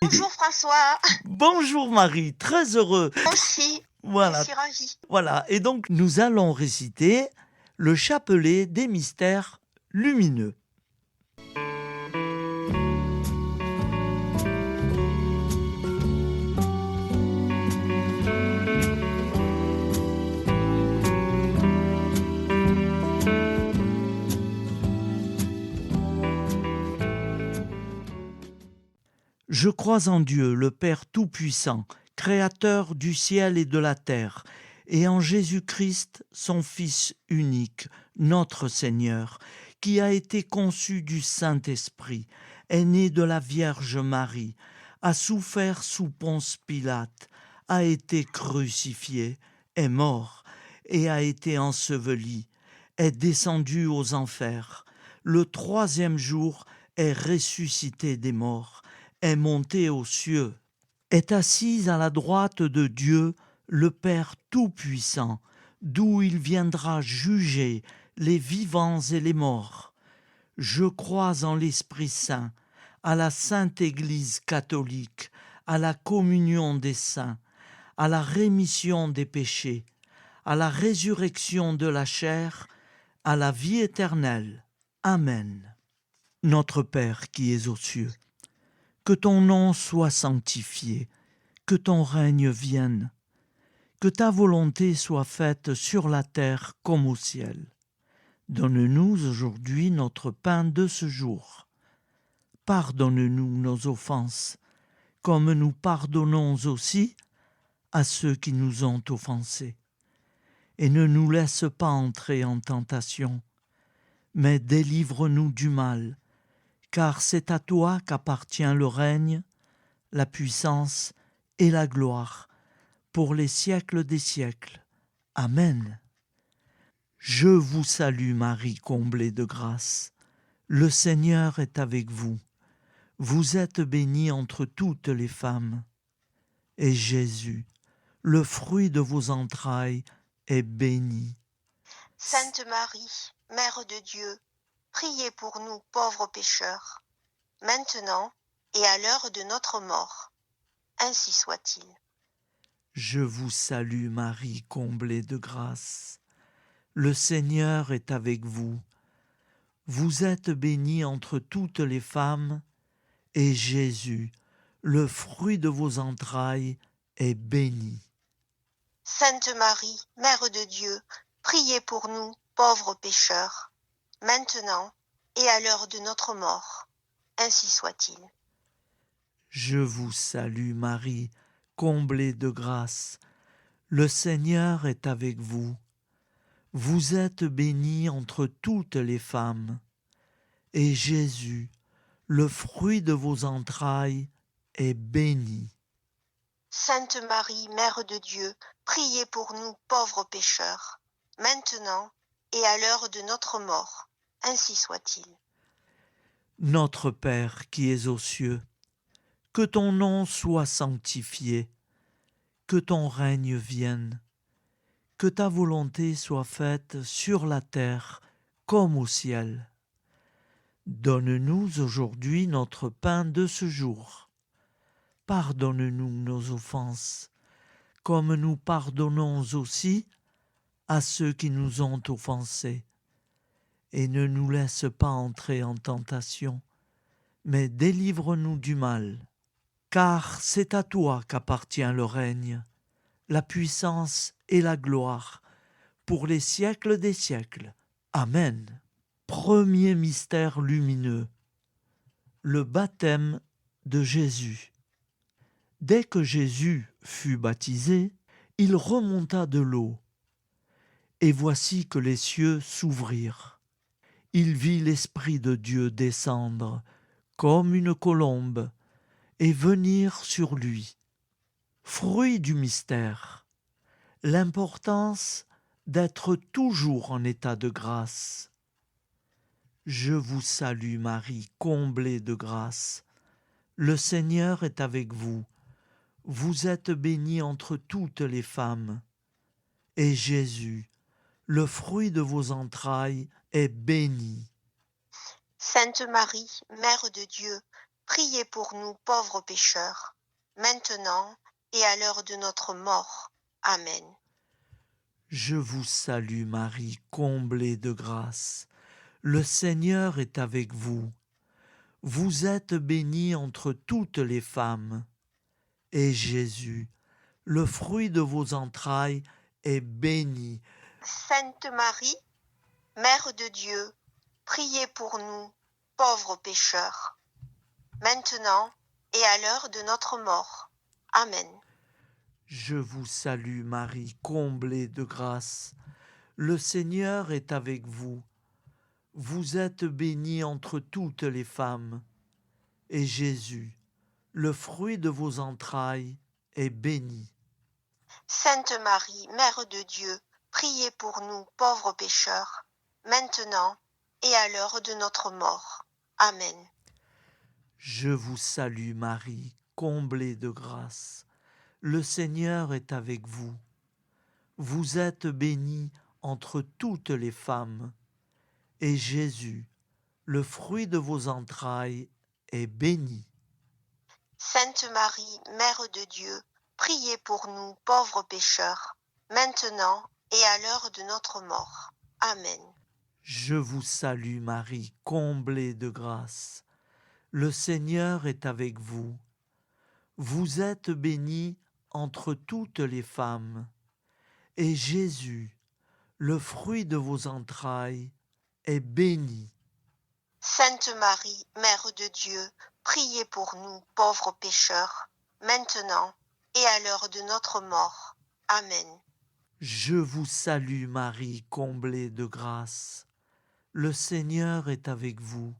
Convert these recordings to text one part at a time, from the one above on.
Bonjour François, Bonjour Marie, très heureux. moi aussi, je Voilà, suis ravie. voilà. Et donc nous allons réciter le chapelet des mystères lumineux. Je crois en Dieu, le Père Tout-Puissant, Créateur du ciel et de la terre, et en Jésus-Christ, son Fils unique, notre Seigneur, qui a été conçu du Saint-Esprit, est né de la Vierge Marie, a souffert sous Ponce Pilate, a été crucifié, est mort, et a été enseveli, est descendu aux enfers. Le troisième jour est ressuscité des morts, est monté aux cieux, est assise à la droite de Dieu, le Père Tout-Puissant, d'où il viendra juger les vivants et les morts. Je crois en l'Esprit Saint, à la Sainte Église catholique, à la communion des saints, à la rémission des péchés, à la résurrection de la chair, à la vie éternelle. Amen. Notre Père qui es aux cieux, que ton nom soit sanctifié, que ton règne vienne, que ta volonté soit faite sur la terre comme au ciel. Donne-nous aujourd'hui notre pain de ce jour. Pardonne-nous nos offenses, comme nous pardonnons aussi à ceux qui nous ont offensés. Et ne nous laisse pas entrer en tentation, mais délivre-nous du mal, car c'est à toi qu'appartient le règne, la puissance et la gloire, pour les siècles des siècles. Amen. Je vous salue Marie, comblée de grâce. Le Seigneur est avec vous. Vous êtes bénie entre toutes les femmes. Et Jésus, le fruit de vos entrailles, est béni. Sainte Marie, Mère de Dieu, priez pour nous pauvres pécheurs, maintenant et à l'heure de notre mort. Ainsi soit-il. Je vous salue Marie, comblée de grâce. Le Seigneur est avec vous. Vous êtes bénie entre toutes les femmes, et Jésus, le fruit de vos entrailles, est béni. Sainte Marie, Mère de Dieu, priez pour nous pauvres pécheurs, maintenant et à l'heure de notre mort. Ainsi soit-il. Je vous salue Marie, comblée de grâce. Le Seigneur est avec vous. Vous êtes bénie entre toutes les femmes, et Jésus, le fruit de vos entrailles, est béni. Sainte Marie, Mère de Dieu, priez pour nous pauvres pécheurs, maintenant et à l'heure de notre mort. Ainsi soit-il. Notre Père qui es aux cieux, que ton nom soit sanctifié, que ton règne vienne, que ta volonté soit faite sur la terre comme au ciel. Donne-nous aujourd'hui notre pain de ce jour. Pardonne-nous nos offenses, comme nous pardonnons aussi à ceux qui nous ont offensés. Et ne nous laisse pas entrer en tentation, mais délivre-nous du mal. Car c'est à toi qu'appartient le règne, la puissance et la gloire, pour les siècles des siècles. Amen. Premier mystère lumineux, le baptême de Jésus. Dès que Jésus fut baptisé, il remonta de l'eau, et voici que les cieux s'ouvrirent. Il vit l'Esprit de Dieu descendre comme une colombe et venir sur lui. Fruit du mystère, l'importance d'être toujours en état de grâce. Je vous salue Marie, comblée de grâce. Le Seigneur est avec vous. Vous êtes bénie entre toutes les femmes. Et Jésus, le fruit de vos entrailles, est béni. Sainte Marie, Mère de Dieu, priez pour nous pauvres pécheurs, maintenant et à l'heure de notre mort. Amen. Je vous salue Marie, comblée de grâce. Le Seigneur est avec vous. Vous êtes bénie entre toutes les femmes. Et Jésus, le fruit de vos entrailles, est béni. Sainte Marie, Mère de Dieu, priez pour nous, pauvres pécheurs, maintenant et à l'heure de notre mort. Amen. Je vous salue Marie, comblée de grâce. Le Seigneur est avec vous. Vous êtes bénie entre toutes les femmes. Et Jésus, le fruit de vos entrailles, est béni. Sainte Marie, Mère de Dieu, priez pour nous, pauvres pécheurs, maintenant et à l'heure de notre mort. Amen. Je vous salue Marie, comblée de grâce. Le Seigneur est avec vous. Vous êtes bénie entre toutes les femmes. Et Jésus, le fruit de vos entrailles, est béni. Sainte Marie, Mère de Dieu, priez pour nous, pauvres pécheurs, maintenant et à l'heure de notre mort. Amen. Je vous salue Marie, comblée de grâce. Le Seigneur est avec vous. Vous êtes bénie entre toutes les femmes. Et Jésus, le fruit de vos entrailles, est béni. Sainte Marie, Mère de Dieu, priez pour nous, pauvres pécheurs, maintenant et à l'heure de notre mort. Amen. Je vous salue Marie, comblée de grâce. Le Seigneur est avec vous.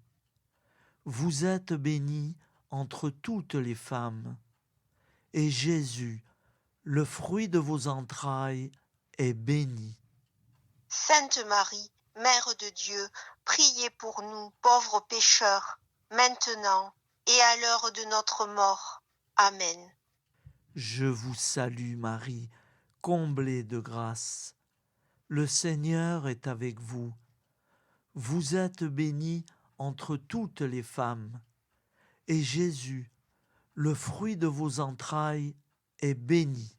Vous êtes bénie entre toutes les femmes. Et Jésus, le fruit de vos entrailles, est béni. Sainte Marie, Mère de Dieu, priez pour nous, pauvres pécheurs, maintenant et à l'heure de notre mort. Amen. Je vous salue Marie, comblée de grâce. Le Seigneur est avec vous. Vous êtes bénie entre toutes les femmes. Et Jésus, le fruit de vos entrailles, est béni.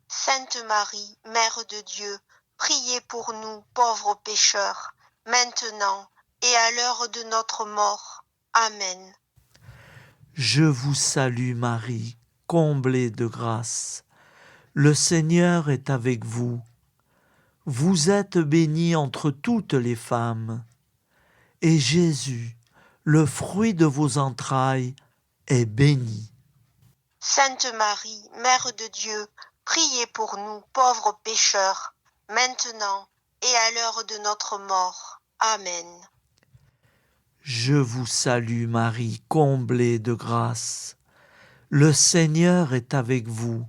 Sainte Marie, Mère de Dieu, priez pour nous, pauvres pécheurs, maintenant et à l'heure de notre mort. Amen. Je vous salue Marie, comblée de grâce. Le Seigneur est avec vous. Vous êtes bénie entre toutes les femmes. Et Jésus, le fruit de vos entrailles, est béni. Sainte Marie, Mère de Dieu, priez pour nous, pauvres pécheurs, maintenant et à l'heure de notre mort. Amen. Je vous salue Marie, comblée de grâce. Le Seigneur est avec vous.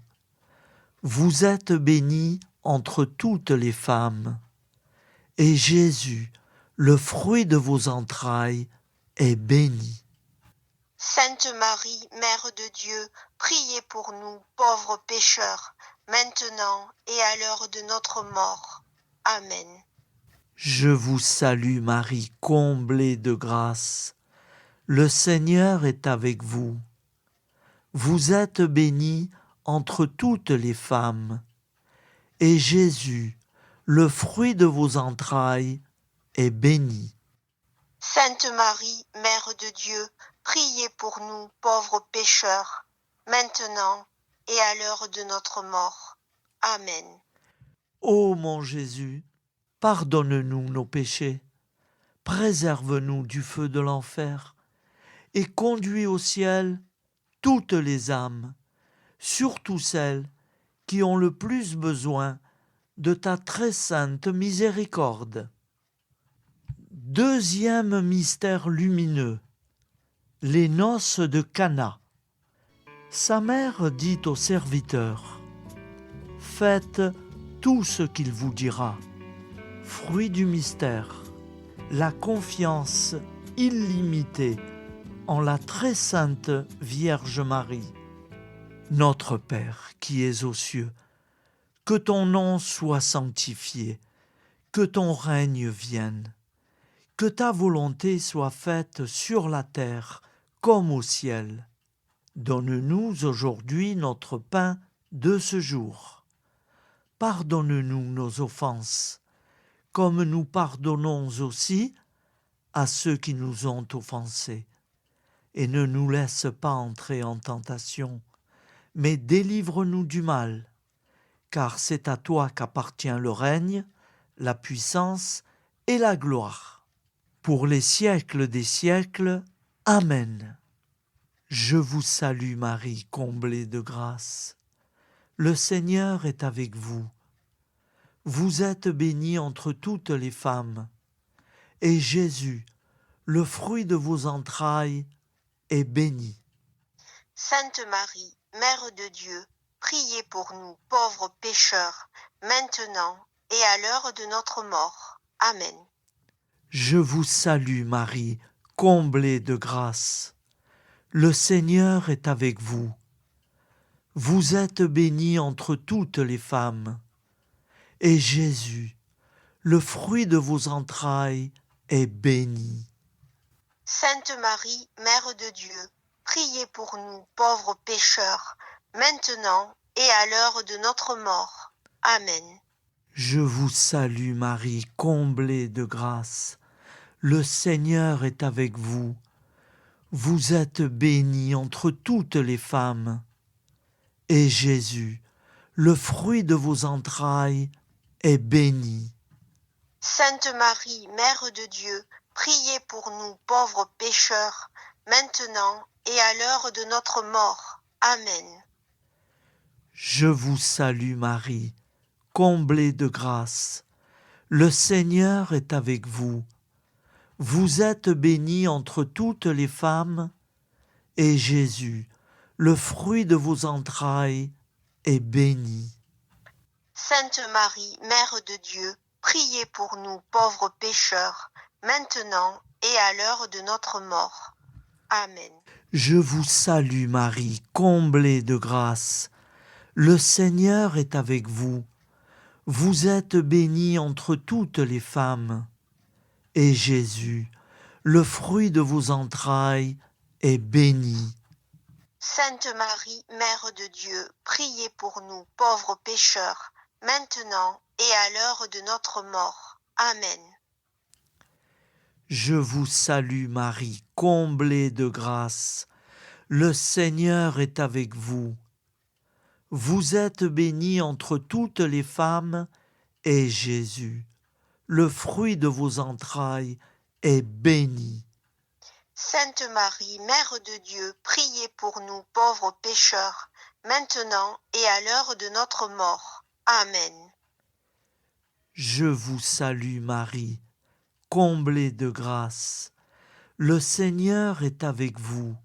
Vous êtes bénie entre toutes les femmes. Et Jésus, le fruit de vos entrailles, est béni. Sainte Marie, Mère de Dieu, priez pour nous, pauvres pécheurs, maintenant et à l'heure de notre mort. Amen. Je vous salue Marie, comblée de grâce. Le Seigneur est avec vous. Vous êtes bénie entre toutes les femmes. Et Jésus, le fruit de vos entrailles, est béni. Sainte Marie, Mère de Dieu, priez pour nous, pauvres pécheurs, maintenant et à l'heure de notre mort. Amen. Ô mon Jésus, pardonne-nous nos péchés, préserve-nous du feu de l'enfer, et conduis au ciel toutes les âmes, surtout celles qui ont le plus besoin de ta très sainte miséricorde. Deuxième mystère lumineux, les noces de Cana. Sa mère dit au serviteur: faites tout ce qu'il vous dira. Fruit du mystère, la confiance illimitée en la très sainte Vierge Marie. Notre Père qui es aux cieux, que ton nom soit sanctifié, que ton règne vienne, que ta volonté soit faite sur la terre comme au ciel. Donne-nous aujourd'hui notre pain de ce jour. Pardonne-nous nos offenses, comme nous pardonnons aussi à ceux qui nous ont offensés. Et ne nous laisse pas entrer en tentation, mais délivre-nous du mal, car c'est à toi qu'appartient le règne, la puissance et la gloire, pour les siècles des siècles. Amen. Je vous salue Marie, comblée de grâce. Le Seigneur est avec vous. Vous êtes bénie entre toutes les femmes, et Jésus, le fruit de vos entrailles, est béni. Sainte Marie, Mère de Dieu, priez pour nous pauvres pécheurs, maintenant et à l'heure de notre mort. Amen. Je vous salue Marie, comblée de grâce. Le Seigneur est avec vous. Vous êtes bénie entre toutes les femmes, et Jésus, le fruit de vos entrailles, est béni. Sainte Marie, Mère de Dieu, priez pour nous pauvres pécheurs, maintenant et à l'heure de notre mort. Amen. Je vous salue Marie, comblée de grâce. Le Seigneur est avec vous. Vous êtes bénie entre toutes les femmes, et Jésus, le fruit de vos entrailles, est béni. Sainte Marie, Mère de Dieu, priez pour nous pauvres pécheurs, maintenant et à l'heure de notre mort. Amen. Je vous salue Marie, comblée de grâce. Le Seigneur est avec vous. Vous êtes bénie entre toutes les femmes, et Jésus, le fruit de vos entrailles, est béni. Sainte Marie, Mère de Dieu, priez pour nous pauvres pécheurs, maintenant et à l'heure de notre mort. Amen. Je vous salue Marie, comblée de grâce. Le Seigneur est avec vous. Vous êtes bénie entre toutes les femmes, et Jésus, le fruit de vos entrailles, est béni. Sainte Marie, Mère de Dieu, priez pour nous pauvres pécheurs, maintenant et à l'heure de notre mort. Amen. Je vous salue Marie, comblée de grâce. Le Seigneur est avec vous. Vous êtes bénie entre toutes les femmes, et Jésus, le fruit de vos entrailles, est béni. Sainte Marie, Mère de Dieu, priez pour nous pauvres pécheurs, maintenant et à l'heure de notre mort. Amen. Je vous salue Marie, comblée de grâce. Le Seigneur est avec vous.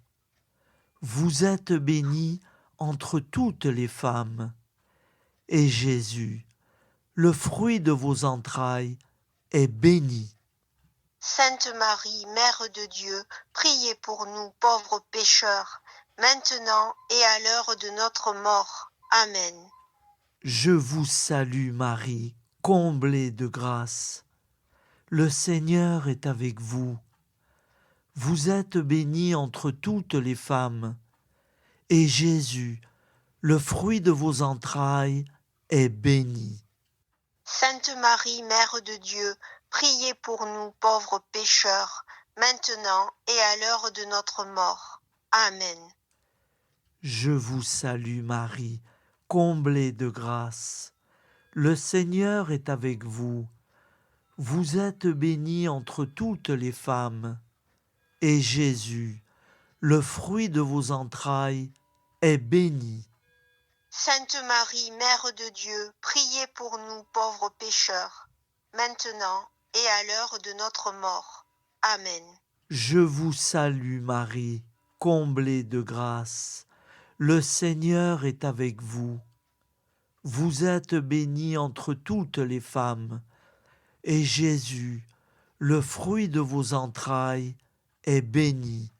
Vous êtes bénie entre toutes les femmes, et Jésus, le fruit de vos entrailles, est béni. Sainte Marie, Mère de Dieu, priez pour nous pauvres pécheurs, maintenant et à l'heure de notre mort. Amen. Je vous salue Marie, comblée de grâce. Le Seigneur est avec vous. Vous êtes bénie entre toutes les femmes, et Jésus, le fruit de vos entrailles, est béni. Sainte Marie, Mère de Dieu, priez pour nous pauvres pécheurs, maintenant et à l'heure de notre mort. Amen. Je vous salue Marie, comblée de grâce. Le Seigneur est avec vous. Vous êtes bénie entre toutes les femmes, et Jésus, le fruit de vos entrailles, est béni. Sainte Marie, Mère de Dieu, priez pour nous pauvres pécheurs, maintenant et à l'heure de notre mort. Amen. Je vous salue Marie, comblée de grâce. Le Seigneur est avec vous. Vous êtes bénie entre toutes les femmes, et Jésus, le fruit de vos entrailles, est béni.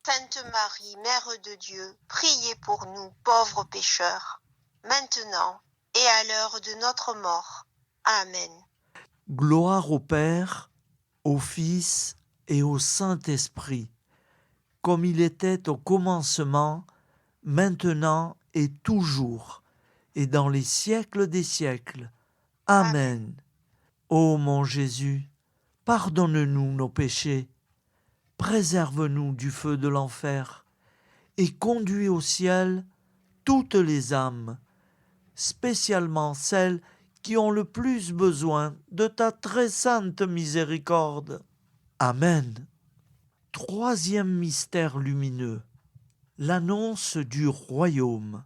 Sainte Marie, Mère de Dieu, priez pour nous pauvres pécheurs, maintenant et à l'heure de notre mort. Amen. Gloire au Père, au Fils et au Saint-Esprit, comme il était au commencement, maintenant et toujours, et dans les siècles des siècles. Amen. Ô mon Jésus, pardonne-nous nos péchés, préserve-nous du feu de l'enfer, et conduis au ciel toutes les âmes, spécialement celles qui ont le plus besoin de ta très sainte miséricorde. Amen. Troisième mystère lumineux, l'annonce du royaume.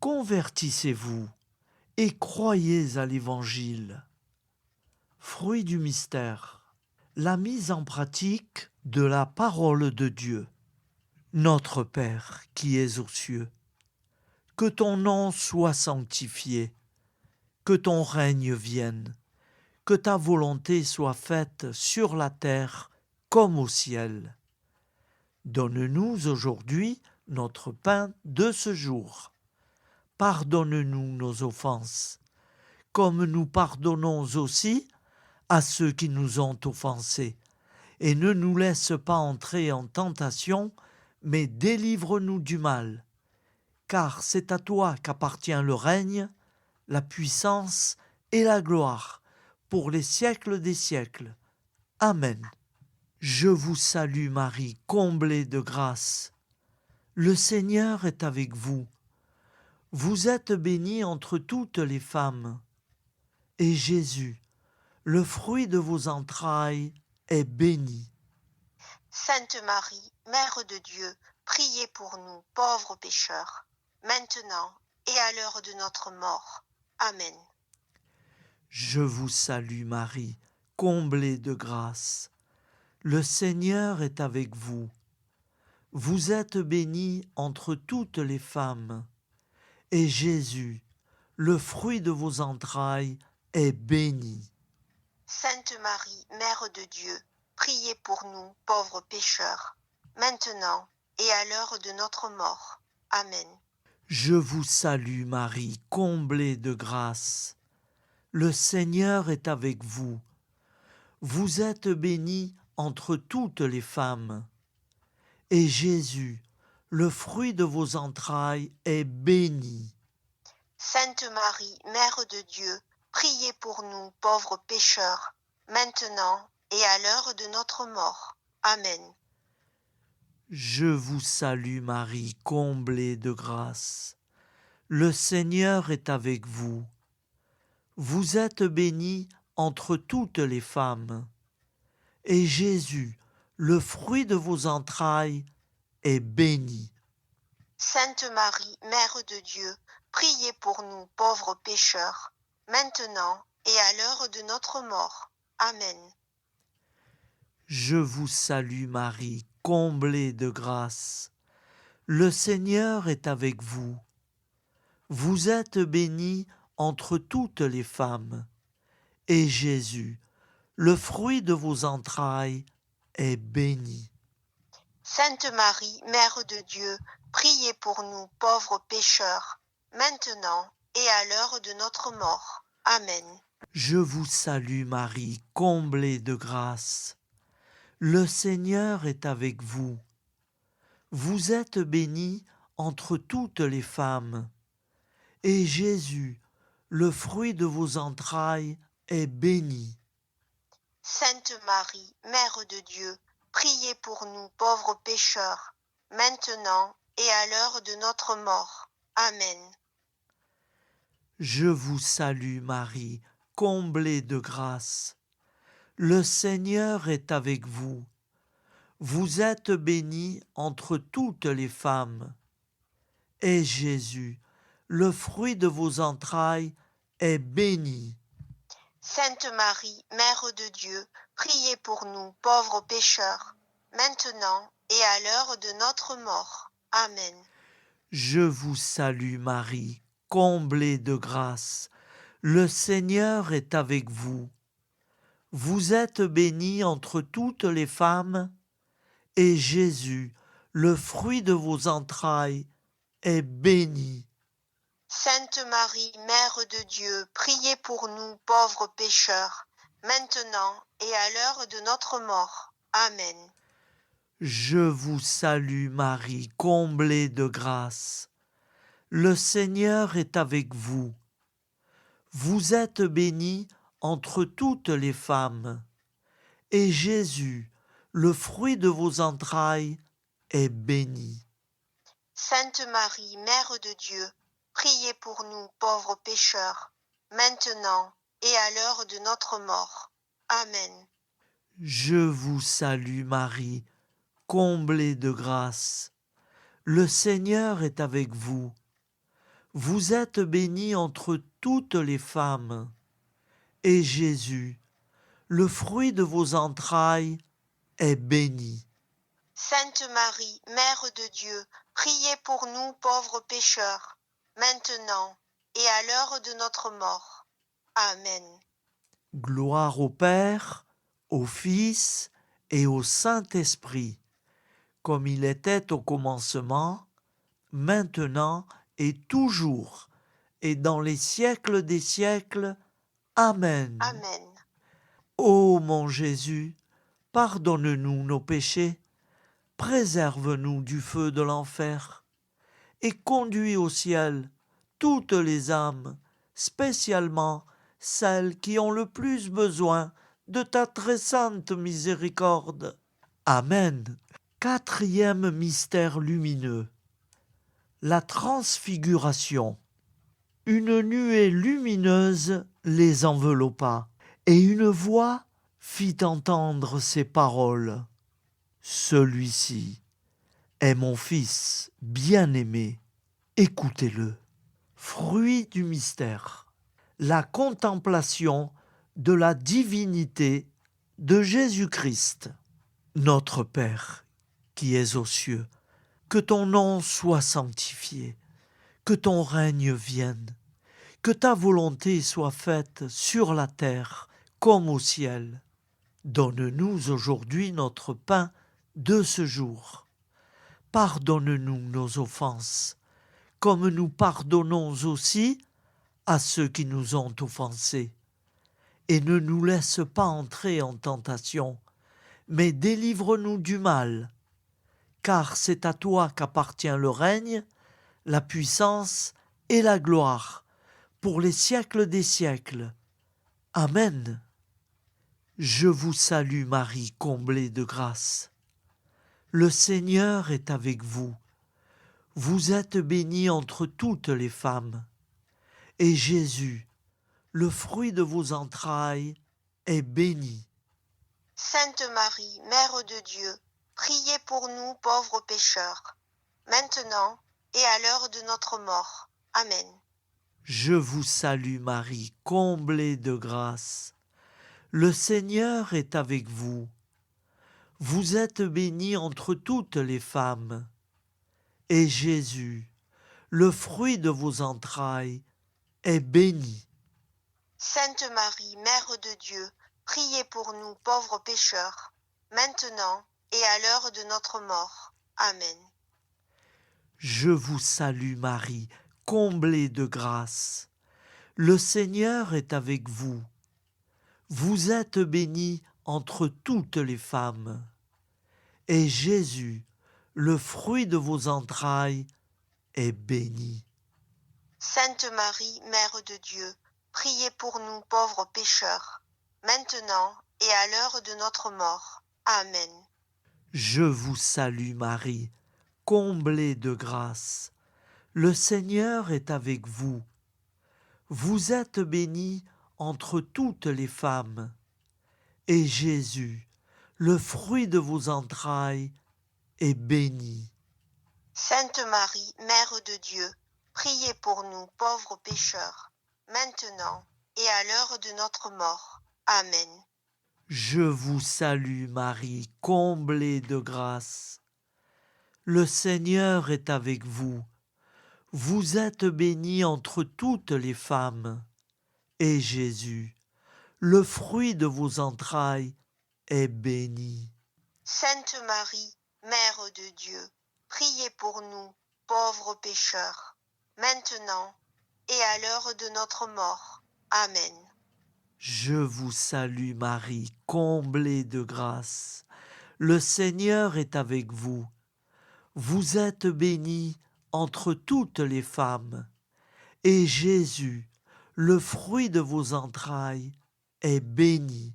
Convertissez-vous et croyez à l'Évangile. Fruit du mystère, la mise en pratique de la parole de Dieu. Notre Père qui es aux cieux, que ton nom soit sanctifié, que ton règne vienne, que ta volonté soit faite sur la terre comme au ciel. Donne-nous aujourd'hui notre pain de ce jour. Pardonne-nous nos offenses, comme nous pardonnons aussi à ceux qui nous ont offensés. Et ne nous laisse pas entrer en tentation, mais délivre-nous du mal. Car c'est à toi qu'appartient le règne, la puissance et la gloire, pour les siècles des siècles. Amen. Je vous salue Marie, comblée de grâce. Le Seigneur est avec vous. Vous êtes bénie entre toutes les femmes. Et Jésus, le fruit de vos entrailles, est béni. Sainte Marie, Mère de Dieu, priez pour nous, pauvres pécheurs, maintenant et à l'heure de notre mort. Amen. Je vous salue Marie, comblée de grâce. Le Seigneur est avec vous. Vous êtes bénie entre toutes les femmes. Et Jésus, le fruit de vos entrailles, est béni. Sainte Marie, Mère de Dieu, priez pour nous, pauvres pécheurs, maintenant et à l'heure de notre mort. Amen. Je vous salue Marie, comblée de grâce. Le Seigneur est avec vous. Vous êtes bénie entre toutes les femmes. Et Jésus, le fruit de vos entrailles, est béni. Sainte Marie, Mère de Dieu, priez pour nous, pauvres pécheurs, maintenant et à l'heure de notre mort. Amen. Je vous salue Marie, comblée de grâce. Le Seigneur est avec vous. Vous êtes bénie entre toutes les femmes. Et Jésus, le fruit de vos entrailles, est béni. Sainte Marie, Mère de Dieu, priez pour nous, pauvres pécheurs, maintenant et à l'heure de notre mort. Amen. Je vous salue Marie, comblée de grâce. Le Seigneur est avec vous. Vous êtes bénie entre toutes les femmes. Et Jésus, le fruit de vos entrailles, est béni. Sainte Marie, Mère de Dieu, priez pour nous, pauvres pécheurs, maintenant et à l'heure de notre mort. Amen. Je vous salue Marie, comblée de grâce. Le Seigneur est avec vous. Vous êtes bénie entre toutes les femmes. Et Jésus, le fruit de vos entrailles, est béni. Sainte Marie, Mère de Dieu, priez pour nous, pauvres pécheurs, maintenant et à l'heure de notre mort. Amen. Je vous salue Marie, comblée de grâce. Le Seigneur est avec vous. Vous êtes bénie entre toutes les femmes. Et Jésus, le fruit de vos entrailles, est béni. Sainte Marie, Mère de Dieu, priez pour nous, pauvres pécheurs, maintenant et à l'heure de notre mort. Amen. Je vous salue Marie, comblée de grâce. Le Seigneur est avec vous. Vous êtes bénie entre toutes les femmes, et Jésus, le fruit de vos entrailles, est béni. Sainte Marie, Mère de Dieu, priez pour nous, pauvres pécheurs, maintenant et à l'heure de notre mort. Amen. Je vous salue Marie, comblée de grâce. Le Seigneur est avec vous. Vous êtes bénie entre toutes les femmes, et Jésus, le fruit de vos entrailles, est béni. Sainte Marie, Mère de Dieu, priez pour nous pauvres pécheurs, maintenant et à l'heure de notre mort. Amen. Je vous salue Marie, comblée de grâce. Le Seigneur est avec vous. Vous êtes bénie entre toutes les femmes, et Jésus, le fruit de vos entrailles, est béni. Sainte Marie, Mère de Dieu, priez pour nous pauvres pécheurs, maintenant et à l'heure de notre mort. Amen. Gloire au Père, au Fils et au Saint-Esprit, comme il était au commencement, maintenant et toujours, et dans les siècles des siècles. Amen. Amen. Ô mon Jésus, pardonne-nous nos péchés, préserve-nous du feu de l'enfer, et conduis au ciel toutes les âmes, spécialement celles qui ont le plus besoin de ta très sainte miséricorde. Amen. Quatrième mystère lumineux. La transfiguration. Une nuée lumineuse les enveloppa, et une voix fit entendre ces paroles. Celui-ci est mon Fils bien-aimé, écoutez-le. Fruit du mystère, la contemplation de la divinité de Jésus-Christ. Notre Père, qui es aux cieux, que ton nom soit sanctifié, que ton règne vienne, que ta volonté soit faite sur la terre comme au ciel. Donne-nous aujourd'hui notre pain de ce jour. Pardonne-nous nos offenses, comme nous pardonnons aussi à ceux qui nous ont offensés. Et ne nous laisse pas entrer en tentation, mais délivre-nous du mal, car c'est à toi qu'appartient le règne, la puissance et la gloire, pour les siècles des siècles. Amen. Je vous salue Marie, comblée de grâce. Le Seigneur est avec vous. Vous êtes bénie entre toutes les femmes, et Jésus, le fruit de vos entrailles, est béni. Sainte Marie, Mère de Dieu, priez pour nous pauvres pécheurs, maintenant et à l'heure de notre mort. Amen. Je vous salue Marie, comblée de grâce. Le Seigneur est avec vous. Vous êtes bénie entre toutes les femmes, et Jésus, le fruit de vos entrailles, est béni. Sainte Marie, Mère de Dieu, priez pour nous pauvres pécheurs, maintenant et à l'heure de notre mort. Amen. Je vous salue Marie, comblée de grâce. Le Seigneur est avec vous. Vous êtes bénie entre toutes les femmes, et Jésus, le fruit de vos entrailles, est béni. Sainte Marie, Mère de Dieu, priez pour nous pauvres pécheurs, maintenant et à l'heure de notre mort. Amen. Je vous salue Marie, comblée de grâce. Le Seigneur est avec vous. Vous êtes bénie entre toutes les femmes, et Jésus, le fruit de vos entrailles, est béni. Sainte Marie, Mère de Dieu, priez pour nous pauvres pécheurs, maintenant et à l'heure de notre mort. Amen. Je vous salue Marie, comblée de grâce. Le Seigneur est avec vous. Vous êtes bénie entre toutes les femmes, et Jésus, le fruit de vos entrailles, est béni. Sainte Marie, Mère de Dieu, priez pour nous pauvres pécheurs, maintenant et à l'heure de notre mort. Amen. Je vous salue Marie, comblée de grâce. Le Seigneur est avec vous. Vous êtes bénie entre toutes les femmes, et Jésus, le fruit de vos entrailles, est béni.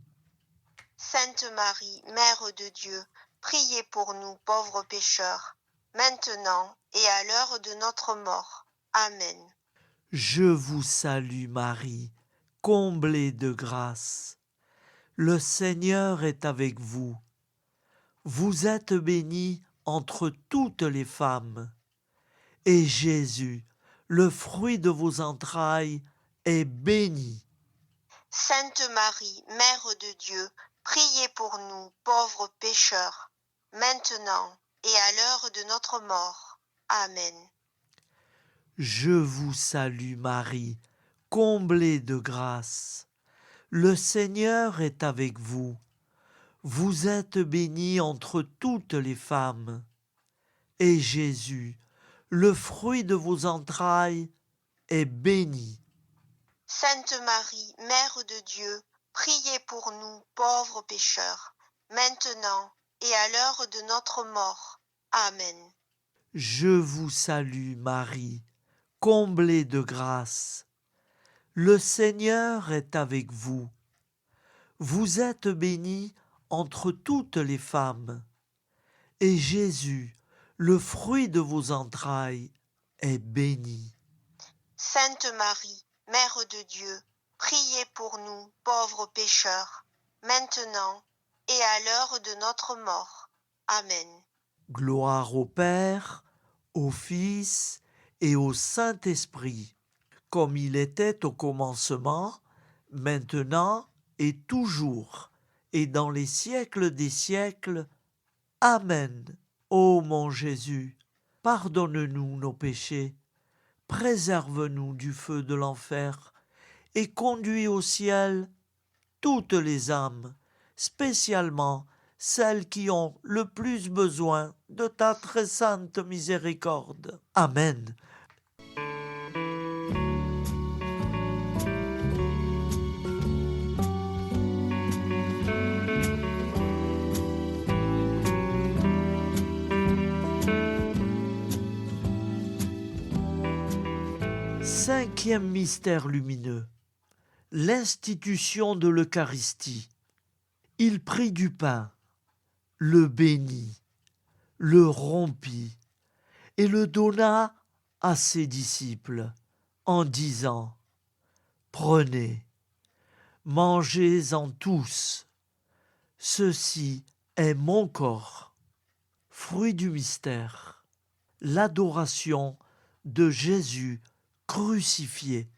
Sainte Marie, Mère de Dieu, priez pour nous pauvres pécheurs, maintenant et à l'heure de notre mort. Amen. Je vous salue Marie, comblée de grâce. Le Seigneur est avec vous. Vous êtes bénie entre toutes les femmes, et Jésus, le fruit de vos entrailles, est béni. Sainte Marie, Mère de Dieu, priez pour nous pauvres pécheurs, maintenant et à l'heure de notre mort. Amen. Je vous salue Marie, comblée de grâce. Le Seigneur est avec vous. Vous êtes bénie entre toutes les femmes, et Jésus, le fruit de vos entrailles, est béni. Sainte Marie, Mère de Dieu, priez pour nous pauvres pécheurs, maintenant et à l'heure de notre mort. Amen. Je vous salue Marie, comblée de grâce. Le Seigneur est avec vous. Vous êtes bénie entre toutes les femmes, et Jésus, le fruit de vos entrailles, est béni. Sainte Marie, Mère de Dieu, priez pour nous pauvres pécheurs, maintenant et à l'heure de notre mort. Amen. Gloire au Père, au Fils et au Saint-Esprit, comme il était au commencement, maintenant et toujours, et dans les siècles des siècles. Amen. Ô mon Jésus, pardonne-nous nos péchés, préserve-nous du feu de l'enfer, et conduis au ciel toutes les âmes, spécialement celles qui ont le plus besoin de ta très sainte miséricorde. Amen. Cinquième mystère lumineux, l'institution de l'Eucharistie. Il prit du pain, le bénit, le rompit et le donna à ses disciples en disant : Prenez, mangez-en tous, ceci est mon corps. Fruit du mystère, l'adoration de Jésus crucifié.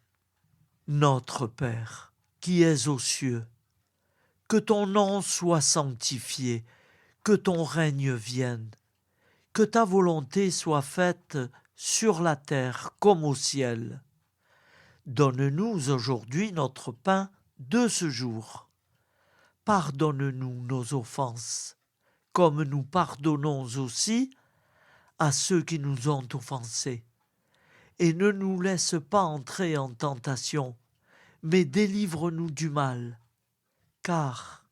Notre Père, qui es aux cieux, que ton nom soit sanctifié, que ton règne vienne, que ta volonté soit faite sur la terre comme au ciel. Donne-nous aujourd'hui notre pain de ce jour. Pardonne-nous nos offenses, comme nous pardonnons aussi à ceux qui nous ont offensés. Et ne nous laisse pas entrer en tentation, mais délivre-nous du mal. Car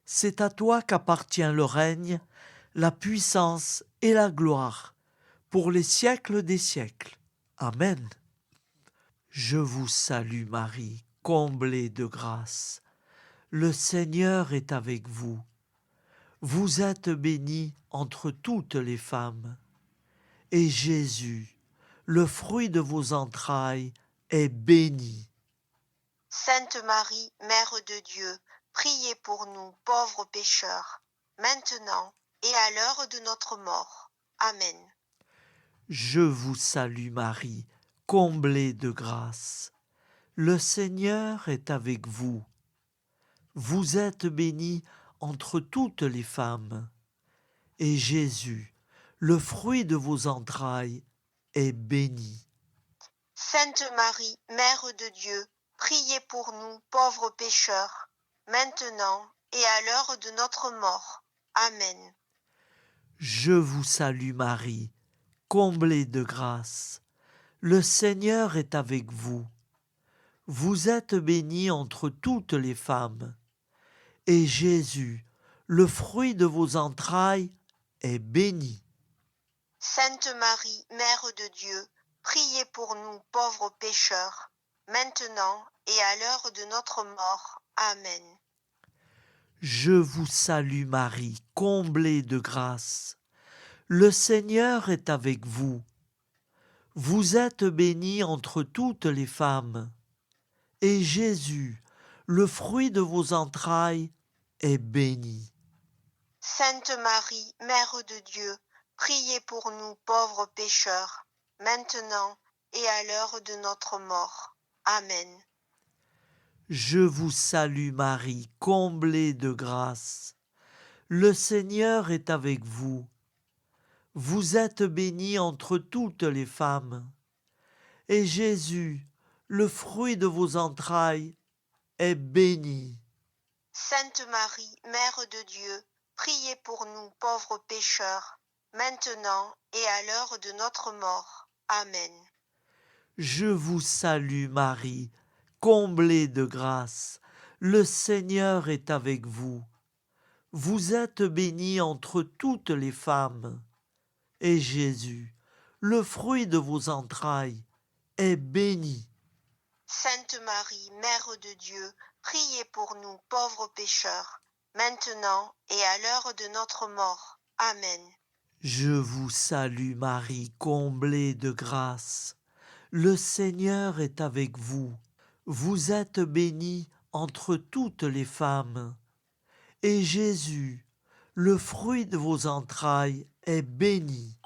c'est à toi qu'appartient le règne, la puissance et la gloire, pour les siècles des siècles. Amen. Je vous salue Marie, comblée de grâce. Le Seigneur est avec vous. Vous êtes bénie entre toutes les femmes. Et Jésus, le fruit de vos entrailles, est béni. Sainte Marie, Mère de Dieu, priez pour nous pauvres pécheurs, maintenant et à l'heure de notre mort. Amen. Je vous salue Marie, comblée de grâce. Le Seigneur est avec vous. Vous êtes bénie entre toutes les femmes. Et Jésus, le fruit de vos entrailles, est béni. Sainte Marie, Mère de Dieu, priez pour nous pauvres pécheurs, maintenant et à l'heure de notre mort. Amen. Je vous salue Marie, comblée de grâce. Le Seigneur est avec vous. Vous êtes bénie entre toutes les femmes. Et Jésus, le fruit de vos entrailles est béni. Sainte Marie, Mère de Dieu, priez pour nous pauvres pécheurs, maintenant et à l'heure de notre mort. Amen. Je vous salue Marie, comblée de grâce. Le Seigneur est avec vous. Vous êtes bénie entre toutes les femmes. Et Jésus, le fruit de vos entrailles, est béni. Sainte Marie, Mère de Dieu, priez pour nous pauvres pécheurs, maintenant et à l'heure de notre mort. Amen. Je vous salue Marie, comblée de grâce. Le Seigneur est avec vous. Vous êtes bénie entre toutes les femmes. Et Jésus, le fruit de vos entrailles, est béni. Sainte Marie, Mère de Dieu, priez pour nous pauvres pécheurs, maintenant et à l'heure de notre mort. Amen. Je vous salue Marie, comblée de grâce. Le Seigneur est avec vous. Vous êtes bénie entre toutes les femmes. Et Jésus, le fruit de vos entrailles, est béni. Sainte Marie, Mère de Dieu, priez pour nous pauvres pécheurs, maintenant et à l'heure de notre mort. Amen. Je vous salue Marie, comblée de grâce. Le Seigneur est avec vous. Vous êtes bénie entre toutes les femmes. Et Jésus, le fruit de vos entrailles, est béni.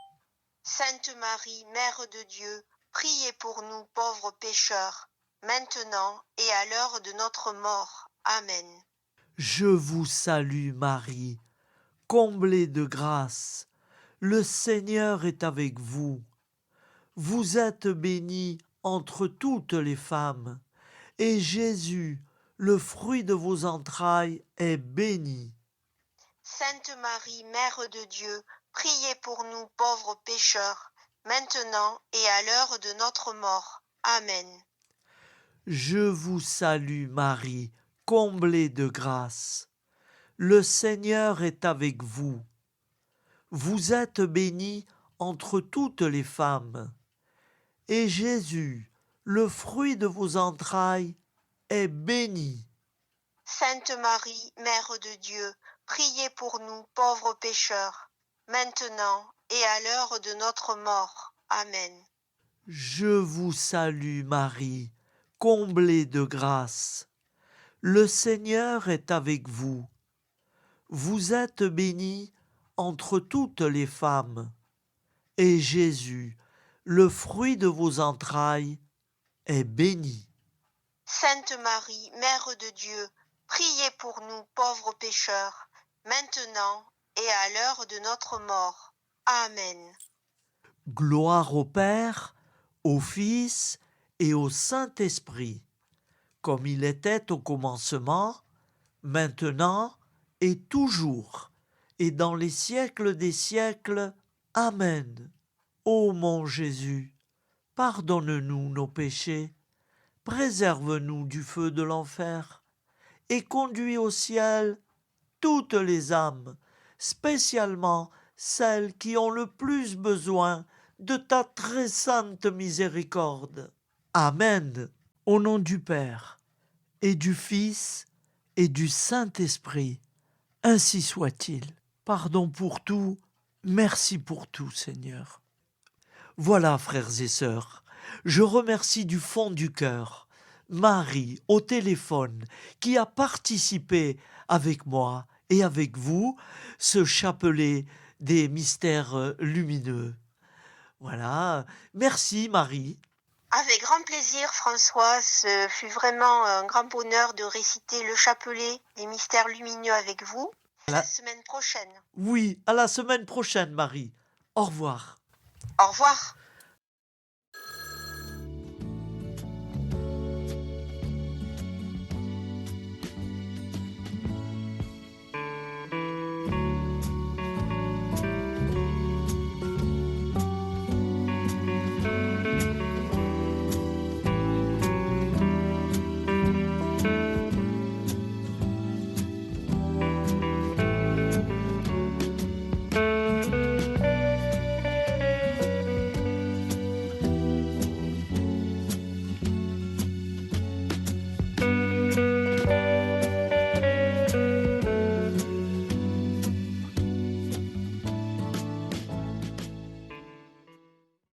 Sainte Marie, Mère de Dieu, priez pour nous pauvres pécheurs, maintenant et à l'heure de notre mort. Amen. Je vous salue Marie, comblée de grâce. Le Seigneur est avec vous. Vous êtes bénie entre toutes les femmes, et Jésus, le fruit de vos entrailles, est béni. Sainte Marie, Mère de Dieu, priez pour nous pauvres pécheurs, maintenant et à l'heure de notre mort. Amen. Je vous salue Marie, comblée de grâce. Le Seigneur est avec vous. Vous êtes bénie entre toutes les femmes. Et Jésus, le fruit de vos entrailles, est béni. Sainte Marie, Mère de Dieu, priez pour nous pauvres pécheurs, maintenant et à l'heure de notre mort. Amen. Je vous salue Marie, comblée de grâce. Le Seigneur est avec vous. Vous êtes bénie entre toutes les femmes. Et Jésus, le fruit de vos entrailles, est béni. Sainte Marie, Mère de Dieu, priez pour nous pauvres pécheurs, maintenant et à l'heure de notre mort. Amen. Gloire au Père, au Fils et au Saint-Esprit, comme il était au commencement, maintenant et toujours, et dans les siècles des siècles. Amen. Ô mon Jésus, pardonne-nous nos péchés, préserve-nous du feu de l'enfer, et conduis au ciel toutes les âmes, spécialement celles qui ont le plus besoin de ta très sainte miséricorde. Amen. Au nom du Père, et du Fils, et du Saint-Esprit, ainsi soit-il. Pardon pour tout, merci pour tout, Seigneur. Voilà, frères et sœurs, je remercie du fond du cœur Marie au téléphone qui a participé avec moi et avec vous ce chapelet des mystères lumineux. Voilà, merci Marie. Avec grand plaisir, François, ce fut vraiment un grand bonheur de réciter le chapelet des mystères lumineux avec vous. À la semaine prochaine. Oui, à la semaine prochaine Marie. Au revoir. Au revoir.